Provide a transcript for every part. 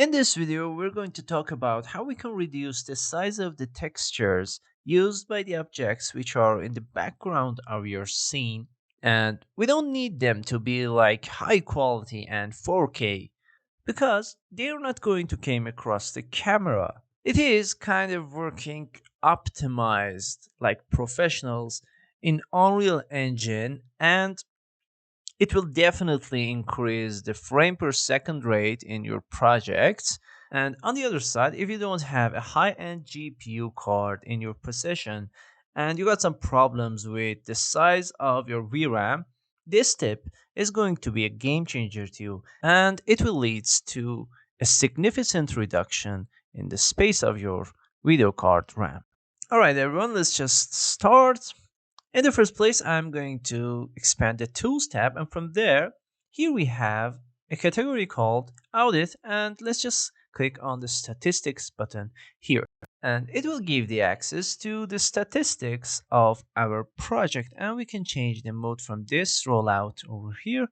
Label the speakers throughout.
Speaker 1: In this video, we're going to talk about how we can reduce the size of the textures used by the objects which are in the background of your scene. And we don't need them to be like high quality and 4K because they're not going to come across the camera. It is kind of working optimized like professionals in Unreal Engine, and it will definitely increase the frame per second rate in your projects. And on the other side, if you don't have a high-end GPU card in your possession and you got some problems with the size of your VRAM, this tip is going to be a game changer to you, and it will lead to a significant reduction in the space of your video card RAM. All right, everyone, let's just start. In the first place, I'm going to expand the Tools tab, and from there, here we have a category called Audit, and let's just click on the Statistics button here. And it will give the access to the statistics of our project, and we can change the mode from this rollout over here,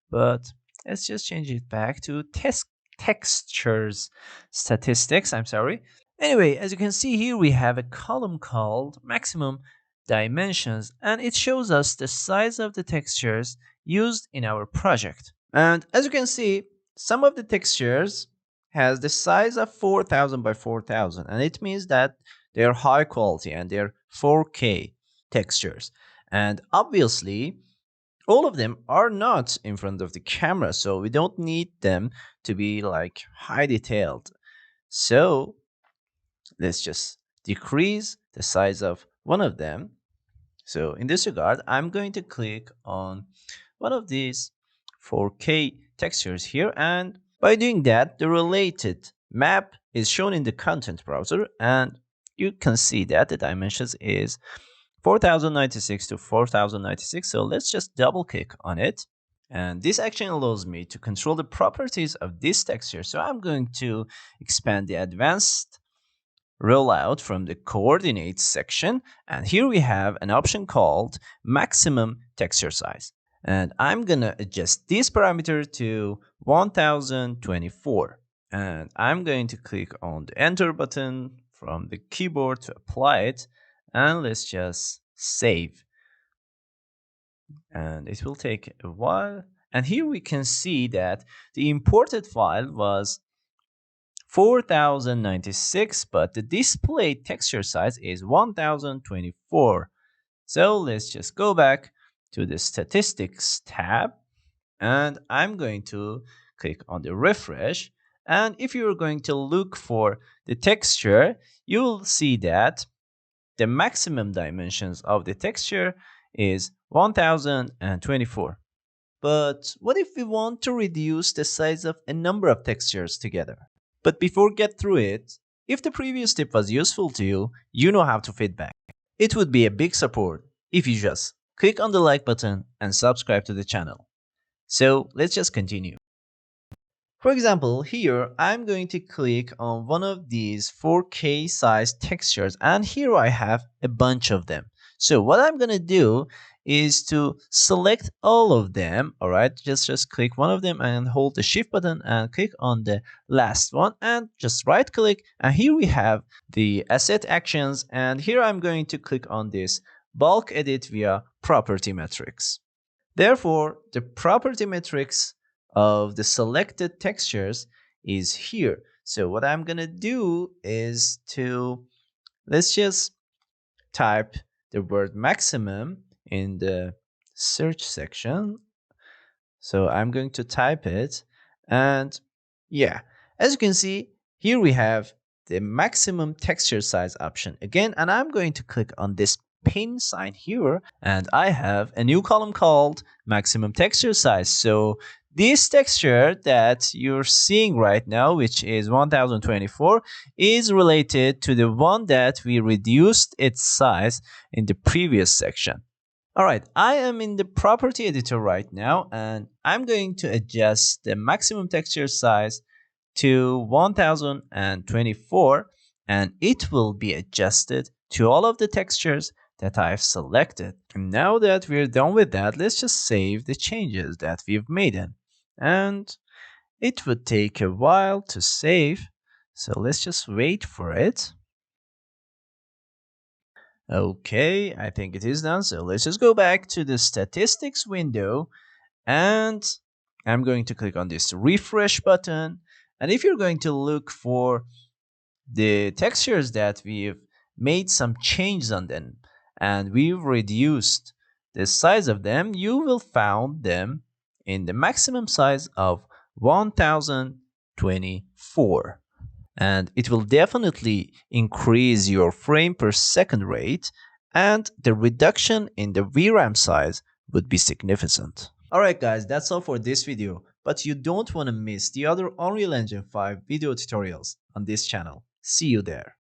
Speaker 1: but let's just change it back to test textures statistics. I'm sorry. Anyway, as you can see here, we have a column called maximum dimensions, and it shows us the size of the textures used in our project. And as you can see, some of the textures has the size of 4000 by 4000, and it means that they're high quality and they're 4K textures. And obviously, all of them are not in front of the camera, so we don't need them to be like high detailed. So let's just decrease the size of one of them. So in this regard, I'm going to click on one of these 4K textures here, and by doing that, the related map is shown in the content browser, and you can see that the dimensions is 4096 to 4096. So let's just double click on it. And this action allows me to control the properties of this texture. So I'm going to expand the advanced rollout from the coordinates section. And here we have an option called maximum texture size. And I'm going to adjust this parameter to 1024. And I'm going to click on the enter button from the keyboard to apply it. And let's just save. And it will take a while. And here we can see that the imported file was 4096, but the display texture size is 1024. So let's just go back to the statistics tab, and I'm going to click on the refresh. And if you're going to look for the texture, you will see that the maximum dimensions of the texture is 1024. But what if we want to reduce the size of a number of textures together? But before get through it, if the previous tip was useful to you, you know how to feedback. It would be a big support if you just click on the like button and subscribe to the channel. So let's just continue. For example, here I'm going to click on one of these 4K size textures, and here I have a bunch of them. So what I'm going to do is to select all of them. All right, just click one of them and hold the shift button and click on the last one and just right click, and here we have the asset actions, and here I'm going to click on this bulk edit via property metrics. Therefore, the property metrics of the selected textures is here. So what I'm going to do is let's just type the word maximum in the search section. So I'm going to type it, and yeah, as you can see, here we have the maximum texture size option again, and I'm going to click on this pin sign here, and I have a new column called maximum texture size. So this texture that you're seeing right now, which is 1024, is related to the one that we reduced its size in the previous section. All right, I am in the property editor right now, and I'm going to adjust the maximum texture size to 1024, and it will be adjusted to all of the textures that I've selected. And now that we're done with that, let's just save the changes that we've made in. And It would take a while to save, so let's just wait for it. Okay, I think it is done, so let's just go back to the statistics window and I'm going to click on this refresh button. And if you're going to look for the textures that we've made some changes on them and we've reduced the size of them, you will find them in the maximum size of 1024. And it will definitely increase your frame per second rate, and the reduction in the VRAM size would be significant. Alright guys, that's all for this video, but you don't want to miss the other Unreal Engine 5 video tutorials on this channel. See you there.